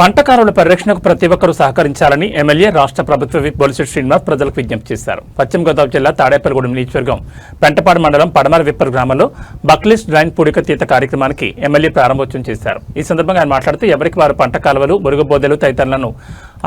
పంటకారుల పరిరక్షణకు ప్రతి ఒక్కరూ సహకరించాలని ఎమ్మెల్యే రాష్ట్ర ప్రభుత్వ విప్ బొలిశెట్టి శ్రీనివాస్ ప్రజలకు విజ్ఞప్తి చేశారు. పశ్చిమ గోదావరి జిల్లా తాడేపల్లిగూడెం నియోజకవర్గం పెంటపాడు మండలం పడమర విప్పర్ గ్రామంలో బక్లిస్ట్ డ్రైన్ పూడిక తీత కార్యక్రమానికి ఎమ్మెల్యే ప్రారంభోత్సవం చేశారు. ఈ సందర్భంగా ఆయన మాట్లాడుతూ ఎవరికి వారు పంట కాలువలు, మురుగుబోదెలు తదితరులను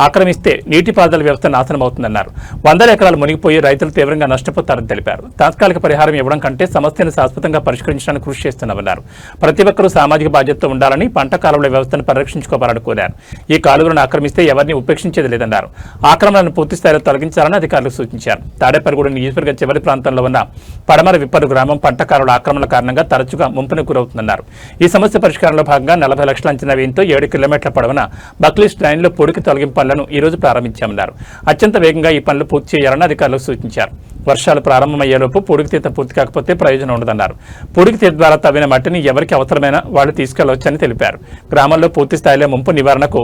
ఆక్రమిస్తే నీటిపారుదల వ్యవస్థ నాశనమవుతుందన్నారు. వందల ఎకరాలు మునిగిపోయి రైతులు తీవ్రంగా నష్టపోతారని తెలిపారు. తాత్కాలిక పరిహారం ఇవ్వడం కంటే సమస్యను శాశ్వతంగా పరిష్కరించడానికి కృషి చేస్తున్నామన్నారు. ప్రతి ఒక్కరూ సామాజిక బాధ్యతతో ఉండాలని, పంట కాలువల వ్యవస్థను పరిరక్షించుకోవాలని కోరారు. ఈ కాలువలను ఆక్రమిస్తే ఎవరిని ఉపేక్షించేది లేదన్నారు. ఆక్రమణలను పూర్తి స్థాయిలో తొలగించాలని అధికారులకు సూచించారు. తాడేపల్లిగూడెం నియోజకవర్గ చివరి ప్రాంతంలో ఉన్న పడమర విప్పరు గ్రామం పంట కాలువల ఆక్రమణ కారణంగా తరచుగా ముంపునకు గురవుతుందన్నారు. ఈ సమస్య పరిష్కారంలో భాగంగా 40 లక్షల అంచనా వ్యయంతో 7 కిలోమీటర్ల పొడవున బక్లిస్ట్ లైన్లో పొడికి తొలగింపు పనులను ఈ రోజు ప్రారంభించామన్నారు. అత్యంత వేగంగా ఈ పనులు పూర్తి చేయాలని అధికారులకు సూచించారు. వర్షాలు ప్రారంభమయ్యేలోపు పొడికి తీత పూర్తి కాకపోతే ప్రయోజనం ఉండదన్నారు. పొడికి తీత ద్వారా తవ్విన మట్టిని ఎవరికి అవసరమైన వాళ్ళు తీసుకెళ్లవచ్చని తెలిపారు. గ్రామంలో పూర్తి స్థాయిలో ముంపు నివారణకు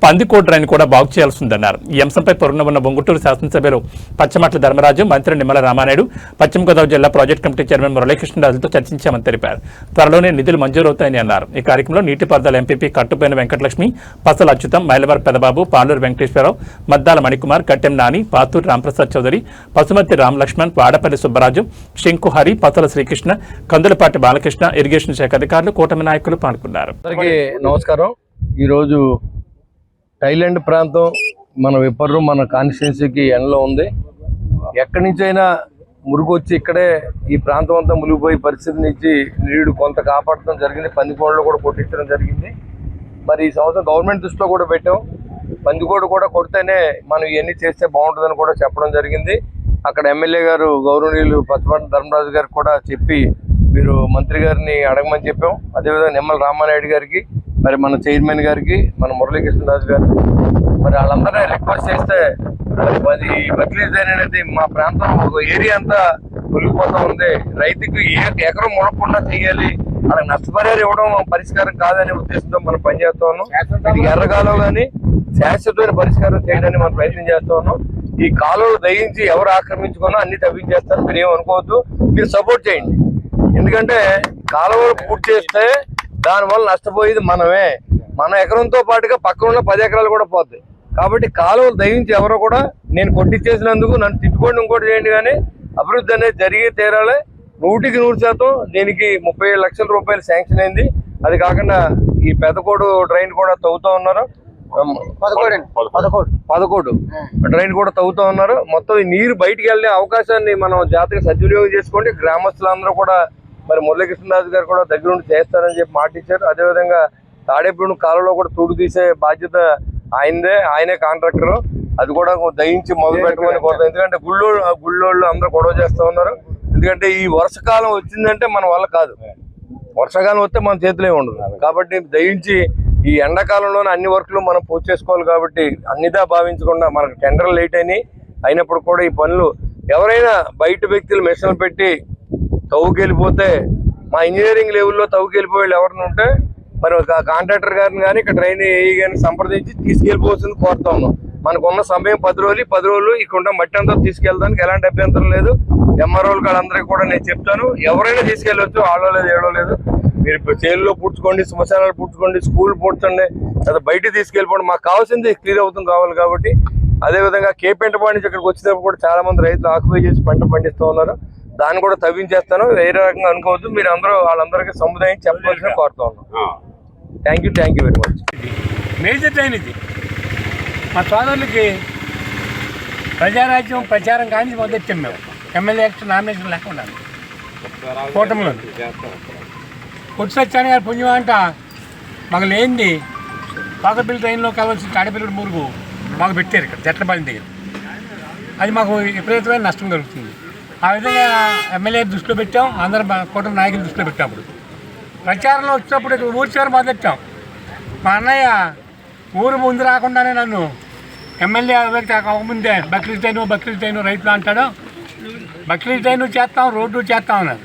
పందికోట్ డ్రైన్ కూడా బాగు చేయాల్సి ఉందన్నారు. ఈ అంశంపై పొరుగున ఉన్న బొంగుటూరు శాసనసభ్యులు పచ్చమట్ల ధర్మరాజు, మంత్రి నిమ్మల రామానాయుడు, పశ్చిమ గోదావరి జిల్లా ప్రాజెక్టు కమిటీ చైర్మన్ మురళీకృష్ణరాజుతో చర్చించామని తెలిపారు. త్వరలోనే నిధులు మంజూరవుతాయని అన్నారు. ఈ కార్యక్రమంలో నీటిపారుదల ఎంపీపీ కట్టుపోయిన వెంకటలక్ష్మి, పసల అచ్యుతం, మైలవారి పెదబాబు, పాలూరు వెంకటేశ్వరరావు, మద్దాల మణికుమార్, గట్టెం నాని, పాతూరు రాంప్రసాద్ చౌదరి, పసుమర్తి రామలక్ష్మణ్, వాడపల్లి సుబ్బరాజు, శంకుహరి, పసల శ్రీకృష్ణ, కందులపాటి బాలకృష్ణ, ఇరిగేషన్ శాఖ అధికారులు, కూటమి నాయకులు పాల్గొన్నారు. నమస్కారం. ఈరోజు థైలాండ్ ప్రాంతం మన విప్పర్రు మన కాన్స్టిట్యున్సీకి ఎండలో ఉంది. ఎక్కడి నుంచైనా మురుగు వచ్చి ఇక్కడే ఈ ప్రాంతం అంతా మునిగిపోయే పరిస్థితి నుంచి నీరు కొంత కాపాడటం జరిగింది. పందికోడలు కూడా కొట్టించడం జరిగింది. మరి ఈ సంవత్సరం గవర్నమెంట్ దృష్టిలో కూడా పెట్టాం. పందికోడు కూడా కొడితేనే మనం ఇవన్నీ చేస్తే బాగుంటుందని కూడా చెప్పడం జరిగింది. అక్కడ ఎమ్మెల్యే గారు గౌరవనీయులు పచ్చమట్ల ధర్మరాజు గారికి కూడా చెప్పి మీరు మంత్రి గారిని అడగమని చెప్పాం. అదేవిధంగా నిమ్మల రామానాయుడు గారికి, మరి మన చైర్మన్ గారికి, మన మురళీకృష్ణరాజు గారికి, మరి వాళ్ళందరినీ రిక్వెస్ట్ చేస్తే మరి బక్లీజ్ అనేది మా ప్రాంతం ఒక ఏరియా అంతా మునిగిపోతూ ఉంది. రైతుకి ఎకరం మునగకుండా చేయాలి, వాళ్ళకి నష్టపరిహారం ఇవ్వడం పరిష్కారం కాదనే ఉద్దేశంతో మనం పనిచేస్తా ఉన్నాం. ఇది ఎర్రగాలో కానీ శాశ్వతమైన పరిష్కారం చేయడానికి మనం ప్రయత్నం చేస్తా ఉన్నాం. ఈ కాలువలు దయించి ఎవరు ఆక్రమించుకున్నా అన్ని తవ్వించేస్తారు. మీరు ఏమనుకోవద్దు, మీరు సపోర్ట్ చేయండి. ఎందుకంటే కాలువలు పూర్తి చేస్తే దానివల్ల నష్టపోయేది మనమే. మన ఎకరంతో పాటుగా పక్కన ఉన్న 10 ఎకరాలు కూడా పోతాయి. కాబట్టి కాలువలు దయించి ఎవరో కూడా నేను కొట్టించేసినందుకు నన్ను తిట్టుకోండి, ఇంకోటి చేయండి, కానీ అభివృద్ధి అనేది జరిగి తీరాలి. 100% దీనికి 37 లక్షల రూపాయలు శాంక్షన్ అయింది. అది కాకుండా ఈ పెదకోడు డ్రైన్ కూడా తవ్వుతూ ఉన్నారు. 11 డ్రైన్ కూడా తవ్వుతూ ఉన్నారు. మొత్తం ఈ నీరు బయటికి వెళ్ళే అవకాశాన్ని మనం జాగ్రత్తగా సద్వినియోగం చేసుకోండి. గ్రామస్తులందరూ కూడా మరి మురళీకృష్ణరాజు గారు కూడా దగ్గర నుండి చేస్తారని చెప్పి మాట ఇచ్చారు. అదేవిధంగా తాడేపల్లి కాలువలో కూడా తూడు తీసే బాధ్యత ఆయనే కాంట్రాక్టర్. అది కూడా దయించి మొదలు పెట్టమని కోరుతాం. ఎందుకంటే గుళ్ళోళ్ళు అందరూ గొడవ చేస్తూ ఉన్నారు. ఎందుకంటే ఈ వర్షకాలం వచ్చిందంటే మన వల్ల కాదు. వర్షాకాలం వస్తే మన చేతిలో ఉండదు. కాబట్టి దయించి ఈ ఎండాకాలంలోనే అన్ని వర్క్లు మనం పూర్తి చేసుకోవాలి. కాబట్టి అన్నిదా భావించకుండా మనకు టెండర్లు లేట్ అయినప్పుడు కూడా ఈ పనులు ఎవరైనా బయట వ్యక్తులు మిషన్లు పెట్టి తవ్వుకెళ్ళిపోతే మా ఇంజనీరింగ్ లెవెల్లో తవ్వుకెళ్ళిపోయి ఎవరిని ఉంటే మరి కాంట్రాక్టర్ గారిని కానీ ఇక్కడ ట్రైన్ ఏఈ గారిని సంప్రదించి తీసుకెళ్ళిపోవచ్చుని కోరుతా ఉన్నాం. మనకున్న సమయం 10 రోజులు ఇక్కడ మట్టి అంతా తీసుకెళ్ళడానికి ఎలాంటి అభ్యంతరం లేదు. ఎంఆర్ఓలు వాళ్ళందరికీ కూడా నేను చెప్తాను, ఎవరైనా తీసుకెళ్ళవచ్చు. ఆడో లేదు ఏడో లేదు. మీరు చేల్లో పుచ్చుకోండి, శ్మశానాలు పుచ్చుకోండి, స్కూల్ పుడ్చండి, లేదా బయటికి తీసుకెళ్ళిపోండి. మాకు కావాల్సింది క్లియర్ అవుతుంది కావాలి. కాబట్టి అదేవిధంగా పెంటపాడు నుంచి ఇక్కడికి వచ్చినప్పుడు కూడా చాలా మంది రైతులు ఆక్యుపై చేసి పంట పండిస్తూ ఉన్నారు. దాన్ని కూడా తవ్వించేస్తాను. వేరే రకంగా అనుకోవద్దు. మీరు అందరూ వాళ్ళందరికీ సముదాయం చెప్పవలసిన కోరుతా ఉన్నాం. Thank you very much. Major train ఇది. మా సోదరులకి ప్రజారాజ్యం ప్రచారం కానీ మొదలెట్టాం మేము. ఎమ్మెల్యే ఎలక్షన్ నామినేషన్ లేకుండా కూటమిలో కొట్టి సత్యాన్ని గారి పుణ్యం అంట మాకు లేనిది పాకపల్లి ట్రైన్లో కలవలసిన తాడేపల్లి మురుగు మాకు పెట్టారు ఇక్కడ జట్లపల్లి దగ్గర. అది మాకు విపరీతమైన నష్టం కలుగుతుంది. ఆ విధంగా ఎమ్మెల్యే దృష్టిలో పెట్టాం, అందరం కూటమి నాయకుల దృష్టిలో పెట్టినప్పుడు ప్రచారంలో వచ్చినప్పుడు ఇక్కడ ఊరి చివరి మొదలెట్టాం. మా అన్నయ్య ఊరు ముందు రాకుండానే నన్ను ఎమ్మెల్యే అవ్వకముందే బక్రీద్ టైను రైతులు అంటాడు. బక్రీద్ టైను చేస్తాం, రోడ్డు చేస్తాం అన్నారు.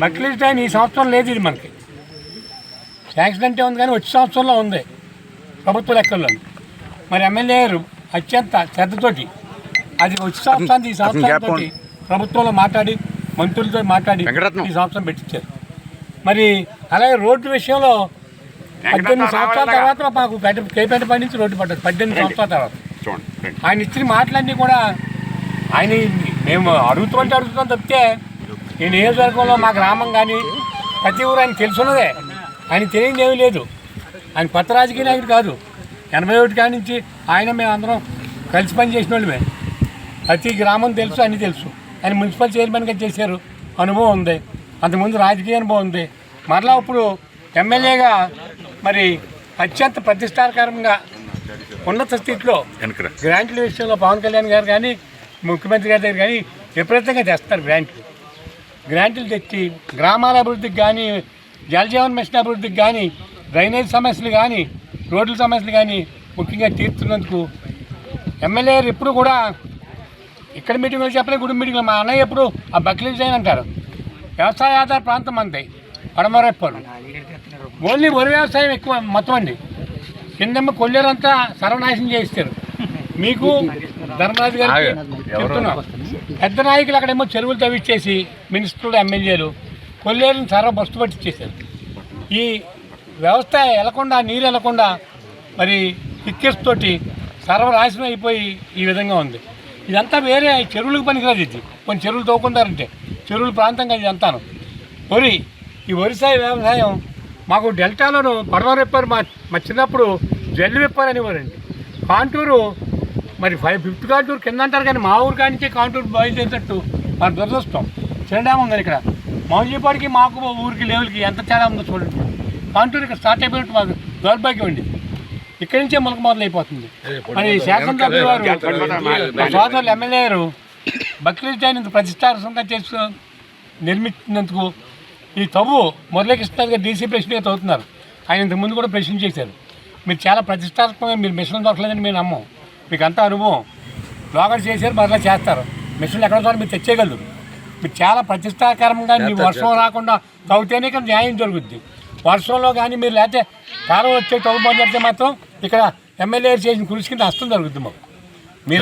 బక్రీద్ టైన్ ఈ సంవత్సరం లేదు. ఇది మనకి శాంక్షన్ అంటే ఉంది కానీ వచ్చే సంవత్సరంలో ఉంది ప్రభుత్వ లెక్కల్లో. మరి ఎమ్మెల్యే గారు అత్యంత శ్రద్ధతోటి అది వచ్చే సంవత్సరానికి ఈ సంవత్సరంతో ప్రభుత్వంలో మాట్లాడి మంత్రులతో మాట్లాడి ఈ సంవత్సరం పెట్టించారు. మరి అలాగే రోడ్డు విషయంలో 18 సంవత్సరాల తర్వాత మాకు కేపేటపల్లి నుంచి రోడ్డు పడ్డది. 18 సంవత్సరాల తర్వాత ఆయన ఇచ్చిన మాటలన్నీ కూడా ఆయన మేము అడుగుతాం తప్పితే ఈ నియోజకవర్గంలో మా గ్రామం కానీ ప్రతి ఊరు ఆయన తెలుసున్నదే. ఆయన తెలియదు ఏమీ లేదు. ఆయన కొత్త రాజకీయ నాయకుడు కాదు. 81 కాడి నుంచి ఆయన మేము అందరం కలిసి పని చేసిన వాళ్ళమే. ప్రతి గ్రామం తెలుసు, అన్నీ తెలుసు. ఆయన మున్సిపల్ చైర్మన్గా చేశారు, అనుభవం ఉంది. అంతకుముందు రాజకీయ అనుభవం ఉంది. మరలా ఇప్పుడు ఎమ్మెల్యేగా మరి అత్యంత ప్రతిష్టాకరంగా ఉన్నత స్థితిలో గ్రాంట్ల విషయంలో పవన్ కళ్యాణ్ గారు కానీ ముఖ్యమంత్రి గారి దగ్గర కానీ విపరీతంగా తెస్తారు. గ్రాంట్లు తెచ్చి గ్రామాల అభివృద్ధికి కానీ, జలజీవన్ మిషన్ అభివృద్ధికి కానీ, డ్రైనేజ్ సమస్యలు కానీ, రోడ్ల సమస్యలు కానీ ముఖ్యంగా తీర్చున్నందుకు ఎమ్మెల్యే గారు ఎప్పుడు కూడా ఇక్కడ మీటింగ్లో చెప్పలేదు, గుడి మీటింగ్లో మా అన్నయ్య ఎప్పుడు ఆ బక్లీజ్ అయిన అంటారు. వ్యవసాయ ఆధార ప్రాంతం అంతే పడమరేపల్లి, ఓన్లీ వరి వ్యవసాయం ఎక్కువ మొత్తం అండి. కిందమ్మ కొల్లేరంతా సర్వనాశనం చేస్తారు. మీకు ధర్మరాజు గారికి చెప్తున్నాం, పెద్ద నాయకులు అక్కడేమో చెరువులు తవ్విచ్చేసి మినిస్టర్లు ఎమ్మెల్యేలు కొల్లేరుని సర్వ బస్తు పట్టించేశారు. ఈ వ్యవస్థ వెళ్లకుండా, నీరు వెళ్లకుండా మరి తోటి సర్వనాశనం అయిపోయి ఈ విధంగా ఉంది. ఇదంతా వేరే చెరువులకు పనికిరాదు. ఇది కొన్ని చెరువులు తవ్వుకుంటారంటే చెరువుల ప్రాంతంగా ఇది అంతాను వరి. ఈ వరిసాయ వ్యవసాయం మాకు డెల్టాలోను పడవ విప్పారు. మా చిన్నప్పుడు జల్లు విప్పారు అనేవారండి. కాంటూరు మరి 550 కాంటూరు కింద అంటారు, కానీ మా ఊరు కానించే కాంటూరు బయలుదేరేటట్టు మన దురదృష్టం. చిన్నడామం ఉంది ఇక్కడ. మౌలిపాడికి మాకు ఊరికి లెవెల్కి ఎంత తేడా ఉందో చూడండి. కాంటూరు ఇక్కడ స్టార్ట్ అయిపోయినట్టు మాకు దౌర్భాగ్యం అండి. ఇక్కడి నుంచే మొలక మొదలైపోతుంది. మరి శాసనసభ్యులు వారు సోదరులు ఎమ్మెల్యే గారు బక్రీద్ డ్రైన్ ప్రతిష్టాత్మకంగా చేసు నిర్మించినందుకు ఈ తవ్వు మురళీకృష్ణ గారు డీసీ ప్రెసిడెంట్గా తవ్వుతున్నారు. ఆయన ఇంతకుముందు కూడా ప్రశ్న చేశారు. మీరు చాలా ప్రతిష్టాత్మకంగా మీరు మిషన్ దొరకలేదని మేము నమ్మం. మీకు అంత అనుభవం లోగడ చేశారు, మరలా చేస్తారు. మిషన్లు ఎక్కడ చోట మీరు తెచ్చేయగలరు. మీరు చాలా ప్రతిష్టాకరంగా మీ వర్షం రాకుండా తవ్వుతేనే ఇక్కడ న్యాయం జరుగుద్ది. వర్షంలో కానీ మీరు లేకపోతే కాలం వచ్చే తవ్వు పని చేస్తే మాత్రం ఇక్కడ ఎమ్మెల్యే చేసిన కృషికి నష్టం జరుగుద్ది మాకు. మీరు